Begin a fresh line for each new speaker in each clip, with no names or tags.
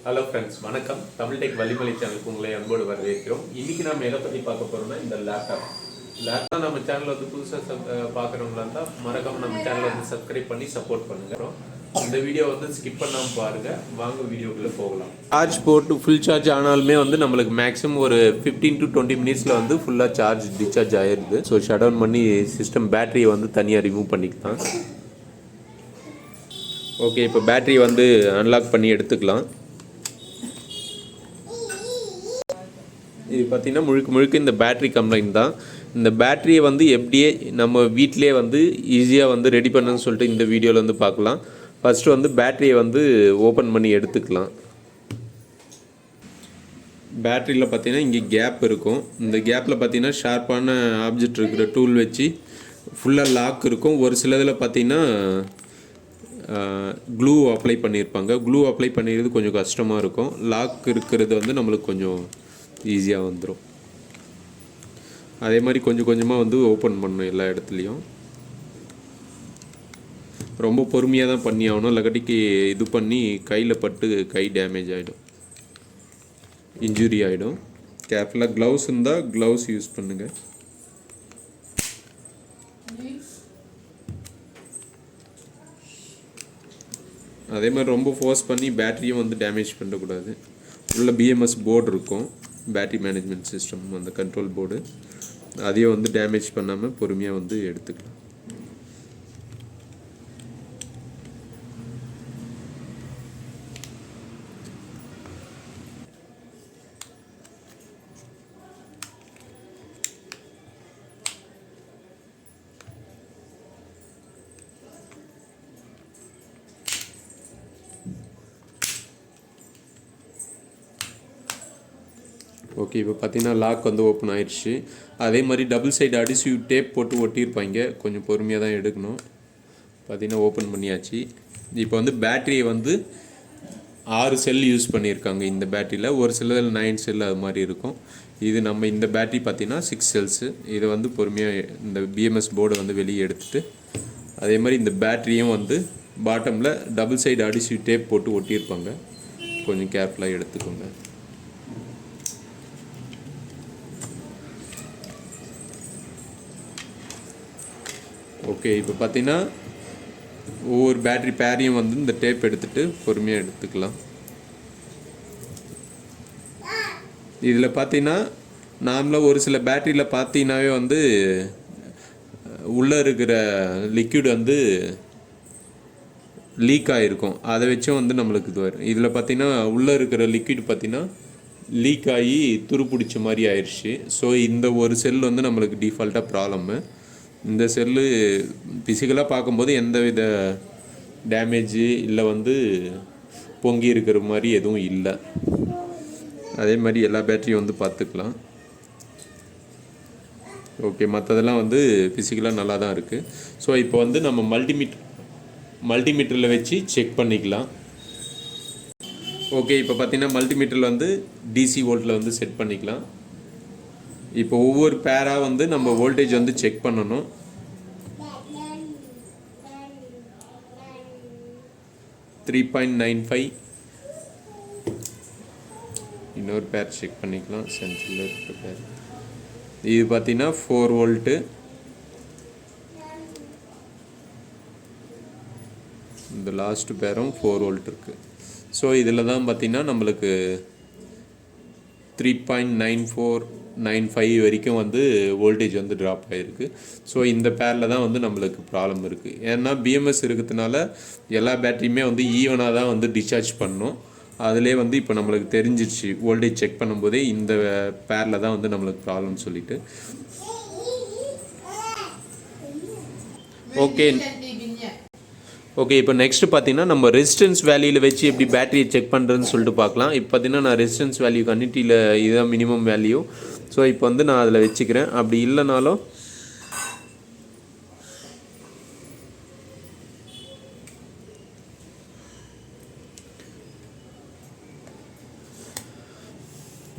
Hello friends, வணக்கம். Tamil tech Valimalai சேனலுக்கு உங்களை அன்போடு வரவேற்கிறோம். இன்றைக்கி நம்ம எதை பற்றி பார்க்க போகிறோம்னா இந்த லேப்டாப் நம்ம சேனலில் வந்து புதுசாக பார்க்குறவங்களா இருந்தால் மறக்காமல் நம்ம சேனலை வந்து சப்ஸ்கிரைப் பண்ணி சப்போர்ட் பண்ணுறோம். இந்த வீடியோ வந்து ஸ்கிப் பண்ணாமல் பாருங்கள். வாங்க வீடியோக்குள்ளே போகலாம். சார்ஜ் போட்டு ஃபுல் சார்ஜ் ஆனாலுமே வந்து நம்மளுக்கு மேக்ஸிமம் ஒரு 15 to 20 மினிட்ஸில் வந்து ஃபுல்லாக சார்ஜ் டிஸ்சார்ஜ் ஆகிடுது. ஸோ ஷட் டவுன் பண்ணி சிஸ்டம் பேட்டரியை வந்து தனியாக ரிமூவ் பண்ணிக்கலாம். ஓகே, இப்போ பேட்டரியை வந்து அன்லாக் பண்ணி எடுத்துக்கலாம். இது பார்த்திங்கன்னா முழுக்க இந்த பேட்ரி கம்ப்ளைண்ட் தான். இந்த பேட்டரியை வந்து எப்படியே நம்ம வீட்டிலே வந்து ஈஸியாக வந்து ரெடி பண்ணணும்னு சொல்லிட்டு இந்த வீடியோவில் வந்து பார்க்கலாம். ஃபஸ்ட்டு வந்து பேட்டரியை வந்து ஓப்பன் பண்ணி எடுத்துக்கலாம். பேட்டரியில் பார்த்திங்கன்னா இங்கே கேப் இருக்கும். இந்த கேப்பில் பார்த்திங்கன்னா ஷார்ப்பான ஆப்ஜெக்ட் இருக்கிற டூல் வச்சு ஃபுல்லாக லாக் இருக்கும். ஒரு சில இதில் பார்த்திங்கன்னா க்ளூ அப்ளை பண்ணியிருப்பாங்க. க்ளூ அப்ளை பண்ணிடுறது கொஞ்சம் கஷ்டமாக இருக்கும். லாக் இருக்கிறது வந்து நம்மளுக்கு கொஞ்சம் ஈஸியாக வந்துடும். அதே மாதிரி கொஞ்சம் கொஞ்சமாக வந்து ஓப்பன் பண்ணணும் எல்லா இடத்துலையும். ரொம்ப பொறுமையாக தான் பண்ணி ஆகணும், இல்லாட்டிக்கு இது பண்ணி கையில் பட்டு கை டேமேஜ் ஆகிடும், இன்ஜுரி ஆகிடும். கேர்ஃபுல்லாக க்ளவுஸ் இருந்தால் க்ளவுஸ் யூஸ் பண்ணுங்கள். அதே மாதிரி ரொம்ப ஃபோர்ஸ் பண்ணி பேட்டரியும் வந்து டேமேஜ் பண்ணக்கூடாது. உள்ள பிஎம்எஸ் போர்டு இருக்கும், பேட்டரி மேனேஜ்மெண்ட் சிஸ்டம், அந்த கண்ட்ரோல் போர்டு. அதையும் வந்து டேமேஜ் பண்ணாமல் பொறுமையாக வந்து எடுத்துக்கலாம். ஓகே, இப்போ பார்த்தீங்கன்னா லாக் வந்து ஓப்பன் ஆயிடுச்சு. அதே மாதிரி டபுள் சைடு அடிசிவ் டேப் போட்டு ஒட்டியிருப்பாங்க, கொஞ்சம் பொறுமையாக தான் எடுக்கணும். பார்த்தீங்கன்னா ஓப்பன் பண்ணியாச்சு. இப்போ வந்து பேட்டரியை வந்து 6 செல் யூஸ் பண்ணியிருக்காங்க இந்த பேட்டரியில். ஒரு சிலதில் 9 செல் அது மாதிரி இருக்கும். இது நம்ம இந்த பேட்டரி பார்த்திங்கன்னா 6 செல்ஸு. இதை வந்து பொறுமையாக இந்த பிஎம்எஸ் போர்டை வந்து வெளியே எடுத்துகிட்டு அதே மாதிரி இந்த பேட்டரியும் வந்து பாட்டமில் டபுள் சைடு அடிசிவ் டேப் போட்டு ஒட்டியிருப்பாங்க, கொஞ்சம் கேர்ஃபுல்லாக எடுத்துக்கோங்க. ஓகே, இப்போ பார்த்தீங்கன்னா ஒவ்வொரு பேட்டரி பேரையும் வந்து இந்த டேப் எடுத்துகிட்டு பொறுமையாக எடுத்துக்கலாம். இதில் பார்த்தீங்கன்னா நார்மலாக ஒரு சில பேட்டரியில் பார்த்தீங்கன்னாவே வந்து உள்ளே இருக்கிற லிக்விட் வந்து லீக் ஆகிருக்கும். அதை வச்சும் வந்து நம்மளுக்கு இது வரும். இதில் பார்த்தீங்கன்னா உள்ளே இருக்கிற லிக்விட் பார்த்தீங்கன்னா லீக் ஆகி துருப்பிடிச்ச மாதிரி ஆயிடுச்சு. ஸோ இந்த ஒரு செல் வந்து நம்மளுக்கு டிஃபால்ட்டாக ப்ராப்ளம்மு. இந்த செல்லு ஃபிசிக்கலாக பார்க்கும்போது எந்த வித டேமேஜு இல்லை வந்து பொங்கி இருக்கிற மாதிரி எதுவும் இல்லை. அதே மாதிரி எல்லா பேட்டரியும் வந்து பார்த்துக்கலாம். ஓகே, மற்றதெல்லாம் வந்து ஃபிசிக்கலாக நல்லா தான் இருக்குது. ஸோ இப்போ வந்து நம்ம மல்டிமீட்டரில் வச்சு செக் பண்ணிக்கலாம். ஓகே, இப்போ பார்த்தீங்கன்னா மல்டிமீட்டரில் வந்து டிசி வோல்ட்டில் வந்து செட் பண்ணிக்கலாம். இப்போ ஒவ்வொரு பேராக வந்து நம்ம வோல்டேஜ் வந்து செக் பண்ணணும். .95 இன்னொரு பேர் செக் பண்ணிக்கலாம். சென்ட்ரலில் இருக்கிற பேர் இது பார்த்தீங்கன்னா 4 வோல்ட்டு. இந்த லாஸ்ட் பேரும் 4 வோல்ட் இருக்குது. ஸோ இதில் தான் பார்த்திங்கன்னா நம்மளுக்கு 3.9495 வரைக்கும் வந்து வோல்டேஜ் வந்து ட்ராப் ஆகிருக்கு. ஸோ இந்த பேரில் தான் வந்து நம்மளுக்கு ப்ராப்ளம் இருக்குது. ஏன்னா பிஎம்எஸ் இருக்கிறதுனால எல்லா பேட்டரியுமே வந்து ஈவனாக தான் வந்து டிஸ்சார்ஜ் பண்ணணும். அதிலே வந்து இப்போ நம்மளுக்கு தெரிஞ்சிருச்சு வோல்டேஜ் செக் பண்ணும்போதே இந்த பேரில் தான் வந்து நம்மளுக்கு ப்ராப்ளம்னு சொல்லிட்டு. ஓகே, இப்போ நெக்ஸ்ட்டு பார்த்தீங்கன்னா நம்ம ரெசிஸ்டன்ஸ் வேல்யூவில் வச்சு எப்படி பேட்டரியை செக் பண்ணுறதுன்னு சொல்லிட்டு பார்க்கலாம். இப்போ பார்த்தீங்கன்னா நான் ரெசிஸ்டன்ஸ் வேல்யூ கன்னிட்டியில் இதுதான் மினிமம் வேல்யூ. ஸோ இப்போ வந்து நான் அதில் வச்சுக்கிறேன். அப்படி இல்லைனாலும்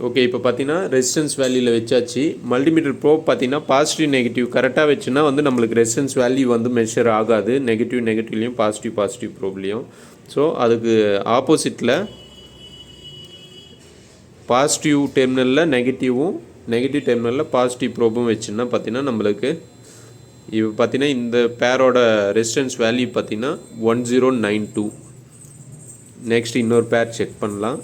ஓகே, இப்போ பார்த்தீங்கன்னா ரெசிஸ்டன்ஸ் வேல்யூவில் வச்சாச்சு. மல்டிமீட்டர் ப்ரோப் பார்த்தீங்கன்னா பாசிட்டிவ் நெகட்டிவ் கரெக்டாக வச்சுன்னா வந்து நம்மளுக்கு ரெசிஸ்டன்ஸ் வேல்யூ வந்து மெஷர் ஆகாது. நெகட்டிவ்லேயும் பாசிட்டிவ் ப்ரோப்லேயும். ஸோ அதுக்கு ஆப்போசிட்டில் பாசிட்டிவ் டெர்மினலில் நெகட்டிவ் டெர்மினலில் பாசிட்டிவ் ப்ரோபும் வச்சுன்னா பார்த்தீங்கன்னா நம்மளுக்கு இப்போ பார்த்தீங்கன்னா இந்த பேரோட ரெசிஸ்டன்ஸ் வேல்யூ பார்த்தீங்கன்னா 1092. நெக்ஸ்ட் இன்னொரு பேர் செக் பண்ணலாம்.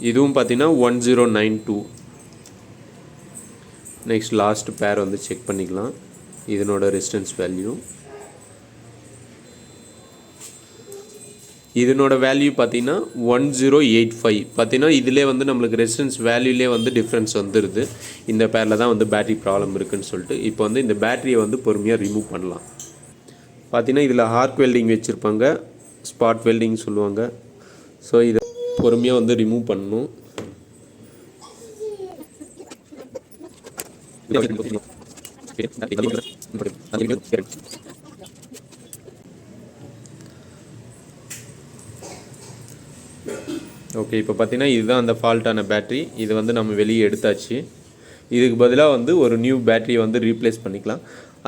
இதுவும் பார்த்தீங்கன்னா 1092. நெக்ஸ்ட் லாஸ்ட் பேர் வந்து செக் பண்ணிக்கலாம் இதனோட ரெசிஸ்டன்ஸ் வேல்யூ. இதனோட வேல்யூ பார்த்தீங்கன்னா 1085. பார்த்தீங்கன்னா இதிலே வந்து நம்மளுக்கு ரெசிஸ்டன்ஸ் வேல்யூலே வந்து டிஃப்ரென்ஸ் வந்துடுது. இந்த பேரில் தான் வந்து பேட்டரி ப்ராப்ளம் இருக்குதுன்னு சொல்லிட்டு இப்போ வந்து இந்த பேட்டரியை வந்து பொறுமையாக ரிமூவ் பண்ணலாம். பார்த்தீங்கன்னா இதில் ஆர்க் வெல்டிங் வச்சுருப்பாங்க, ஸ்பாட் வெல்டிங் சொல்லுவாங்க. ஸோ இதை பொறுமையாக வந்து ரிமூவ் பண்ணணும். ஓகே, இப்போ பார்த்தீங்கன்னா இதுதான் அந்த ஃபால்ட்டான பேட்ரி. இது வந்து நம்ம வெளியே எடுத்தாச்சு. இதுக்கு பதிலாக வந்து ஒரு நியூ பேட்டரியை வந்து ரீப்ளேஸ் பண்ணிக்கலாம்.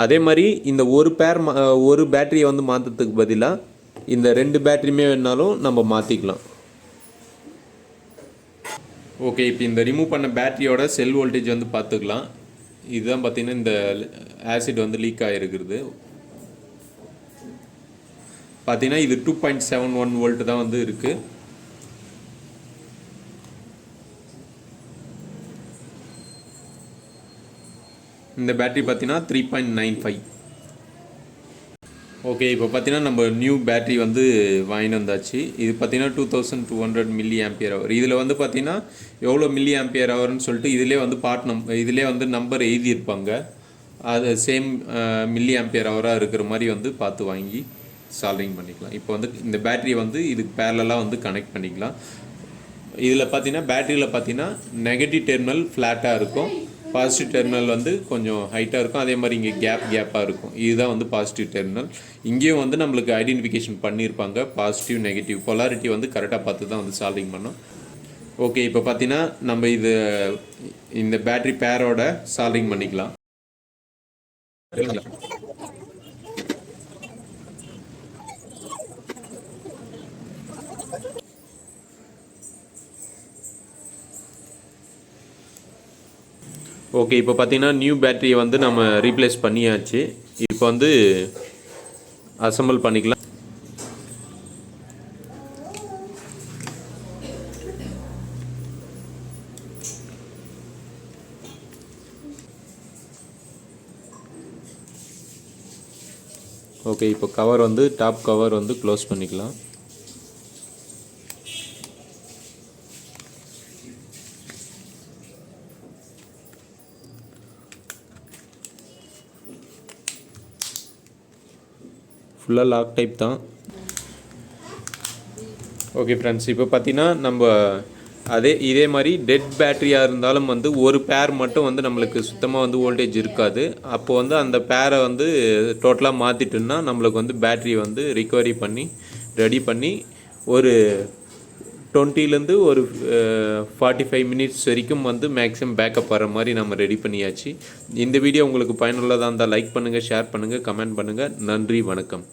அதே மாதிரி இந்த ஒரு பேட்டரியை வந்து மாற்றுறதுக்கு பதிலாக இந்த 2 பேட்டரியுமே வேணாலும் நம்ம மாற்றிக்கலாம். ஓகே, இப்போ இந்த ரிமூவ் பண்ண பேட்டரியோட செல் வோல்டேஜ் வந்து பார்த்துக்கலாம். இதுதான் பார்த்தீங்கன்னா இந்த ஆசிட் வந்து லீக் ஆகிருக்கிறது. பார்த்தீங்கன்னா இது 2.71 வோல்ட் தான் வந்து இருக்குது. இந்த பேட்டரி பார்த்தீங்கன்னா 3.95. ஓகே, இப்போ பார்த்தீங்கன்னா நம்ம நியூ பேட்டரி வந்து வாங்கிட்டு வந்தாச்சு. இது பார்த்தீங்கன்னா 2200 மில்லி ஆம்பியர் ஹவர். இதில் வந்து பார்த்தீங்கன்னா எவ்வளோ மில்லி ஆம்பியர் ஹவர்னு சொல்லிட்டு இதிலே வந்து நம்பர் எழுதியிருப்பாங்க. அது சேம் மில்லி ஆம்பியர் ஹவராக இருக்கிற மாதிரி வந்து பார்த்து வாங்கி சால்விங் பண்ணிக்கலாம். இப்போ வந்து இந்த பேட்டரியை வந்து இதுக்கு பேரலாக வந்து கனெக்ட் பண்ணிக்கலாம். இதில் பார்த்தீங்கன்னா பேட்டரியில் பார்த்தீங்கன்னா நெகட்டிவ் டெர்மினல் ஃப்ளாட்டாக இருக்கும், பாசிட்டிவ் டெர்மினல் வந்து கொஞ்சம் ஹைட்டாக இருக்கும். அதே மாதிரி இங்கே கேப்பாக இருக்கும். இதுதான் வந்து பாசிட்டிவ் டெர்மினல். இங்கேயும் வந்து நம்மளுக்கு ஐடென்டிஃபிகேஷன் பண்ணியிருப்பாங்க. பாசிட்டிவ் நெகட்டிவ் பொலாரிட்டி வந்து கரெக்டாக பார்த்து தான் வந்து சால்விங் பண்ணோம். ஓகே, இப்போ பார்த்தீங்கன்னா நம்ம இந்த பேட்டரி பேரோட சால்விங் பண்ணிக்கலாம். ஓகே, இப்போ பார்த்தீங்கன்னா நியூ பேட்டரியை வந்து நம்ம ரீப்ளேஸ் பண்ணியாச்சு. இப்போ வந்து அசம்பிள் பண்ணிக்கலாம். ஓகே, இப்போ கவர் வந்து டாப் கவர் வந்து க்ளோஸ் பண்ணிக்கலாம். ஃபுல்லாக லாக் டைப் தான். ஓகே ஃப்ரெண்ட்ஸ், இப்போ பார்த்தீங்கன்னா நம்ம இதே மாதிரி டெட் பேட்டரியாக இருந்தாலும் வந்து ஒரு பேர் மட்டும் வந்து நம்மளுக்கு சுத்தமாக வந்து வோல்டேஜ் இருக்காது. அப்போது வந்து அந்த பேரை வந்து டோட்டலாக மாற்றிட்டோம்னா நம்மளுக்கு வந்து பேட்டரி வந்து ரிகவரி பண்ணி ரெடி பண்ணி ஒரு 20லேருந்து ஒரு 45 மினிட்ஸ் வரைக்கும் வந்து மேக்ஸிமம் பேக்கப் வர மாதிரி நம்ம ரெடி பண்ணியாச்சு. இந்த வீடியோ உங்களுக்கு பயனுள்ளதாக இருந்தால் லைக் பண்ணுங்கள், ஷேர் பண்ணுங்கள், கமெண்ட் பண்ணுங்கள். நன்றி, வணக்கம்.